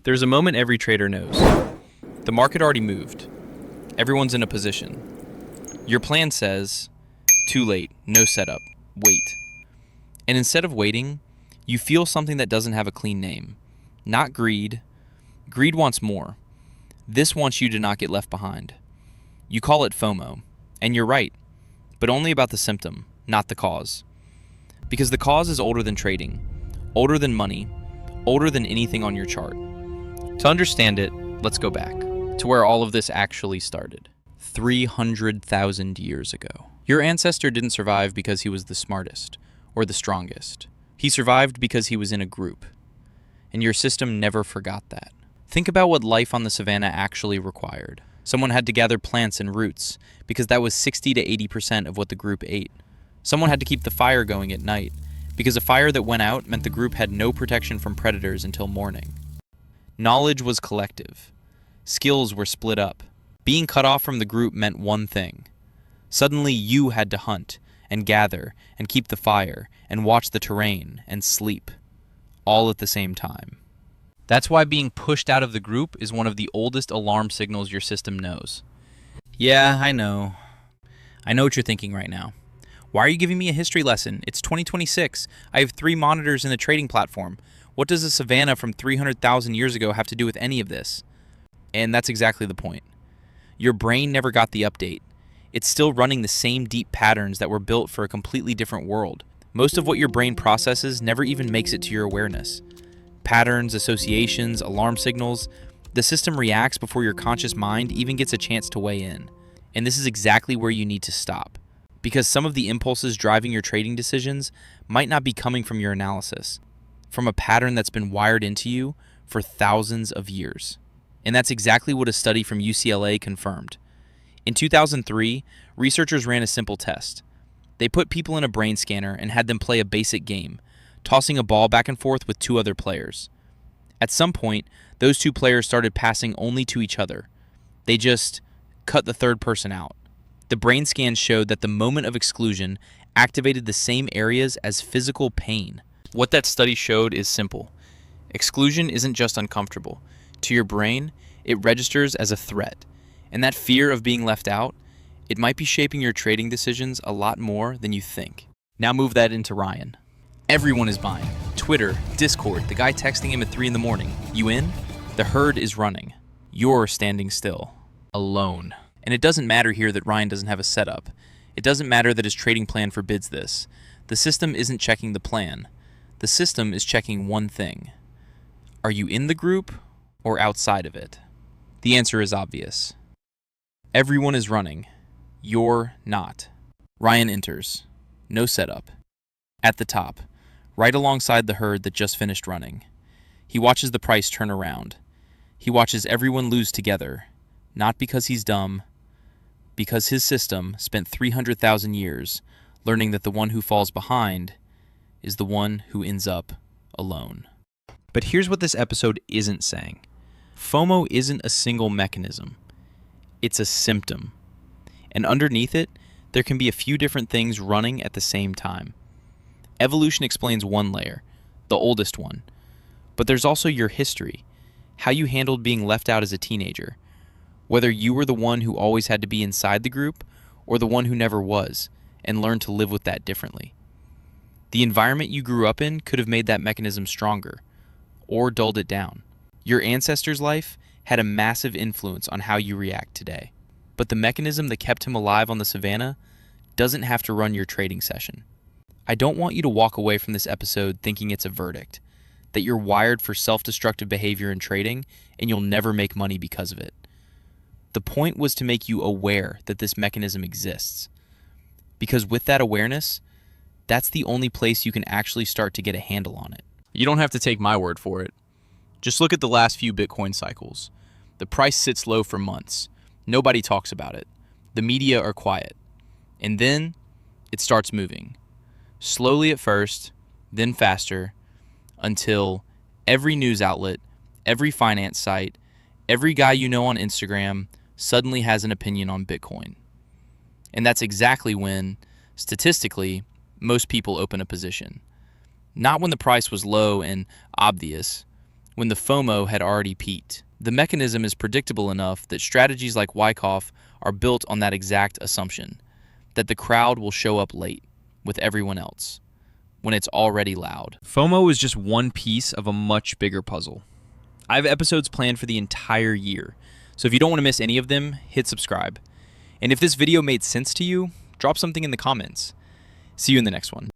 There's a moment every trader knows. The market already moved. Everyone's in a position. Your plan says, too late, no setup, wait. And instead of waiting, you feel something that doesn't have a clean name. Not greed. Greed wants more. This wants you to not get left behind. You call it FOMO. And you're right, but only about the symptom, not the cause. Because the cause is older than trading, older than money, older than anything on your chart. To understand it, let's go back to where all of this actually started. 300,000 years ago. Your ancestor didn't survive because he was the smartest or the strongest. He survived because he was in a group. And your system never forgot that. Think about what life on the savannah actually required. Someone had to gather plants and roots because that was 60 to 80% of what the group ate. Someone had to keep the fire going at night because a fire that went out meant the group had no protection from predators until morning. Knowledge was collective. Skills were split up. Being cut off from the group meant one thing. Suddenly you had to hunt and gather and keep the fire and watch the terrain and sleep, all at the same time. That's why being pushed out of the group is one of the oldest alarm signals your system knows. Yeah, I know. I know what you're thinking right now. Why are you giving me a history lesson? It's 2026. I have 3 monitors in a trading platform. What does a savannah from 300,000 years ago have to do with any of this? And that's exactly the point. Your brain never got the update. It's still running the same deep patterns that were built for a completely different world. Most of what your brain processes never even makes it to your awareness. Patterns, associations, alarm signals, the system reacts before your conscious mind even gets a chance to weigh in. And this is exactly where you need to stop. Because some of the impulses driving your trading decisions might not be coming from your analysis, from a pattern that's been wired into you for thousands of years. And that's exactly what a study from UCLA confirmed. In 2003, researchers ran a simple test. They put people in a brain scanner and had them play a basic game, tossing a ball back and forth with 2 other players. At some point, those 2 players started passing only to each other. They just cut the third person out. The brain scans showed that the moment of exclusion activated the same areas as physical pain. What that study showed is simple. Exclusion isn't just uncomfortable. To your brain, it registers as a threat. And that fear of being left out, it might be shaping your trading decisions a lot more than you think. Now move that into Ryan. Everyone is buying. Twitter, Discord, the guy texting him at 3 in the morning. You in? The herd is running. You're standing still. Alone. And it doesn't matter here that Ryan doesn't have a setup. It doesn't matter that his trading plan forbids this. The system isn't checking the plan. The system is checking one thing. Are you in the group or outside of it? The answer is obvious. Everyone is running. You're not. Ryan enters. No setup. At the top, right alongside the herd that just finished running. He watches the price turn around. He watches everyone lose together, not because he's dumb, because his system spent 300,000 years learning that the one who falls behind is the one who ends up alone. But here's what this episode isn't saying. FOMO isn't a single mechanism. It's a symptom. And underneath it, there can be a few different things running at the same time. Evolution explains one layer, the oldest one. But there's also your history, how you handled being left out as a teenager, whether you were the one who always had to be inside the group or the one who never was and learned to live with that differently. The environment you grew up in could have made that mechanism stronger or dulled it down. Your ancestor's life had a massive influence on how you react today. But the mechanism that kept him alive on the savannah doesn't have to run your trading session. I don't want you to walk away from this episode thinking it's a verdict, that you're wired for self-destructive behavior in trading and you'll never make money because of it. The point was to make you aware that this mechanism exists. Because with that awareness, that's the only place you can actually start to get a handle on it. You don't have to take my word for it. Just look at the last few Bitcoin cycles. The price sits low for months. Nobody talks about it. The media are quiet. And then it starts moving. Slowly at first, then faster, until every news outlet, every finance site, every guy you know on Instagram suddenly has an opinion on Bitcoin. And that's exactly when, statistically, most people open a position. Not when the price was low and obvious, when the FOMO had already peaked. The mechanism is predictable enough that strategies like Wyckoff are built on that exact assumption, that the crowd will show up late with everyone else when it's already loud. FOMO is just one piece of a much bigger puzzle. I have episodes planned for the entire year, so if you don't want to miss any of them, hit subscribe. And if this video made sense to you, drop something in the comments. See you in the next one.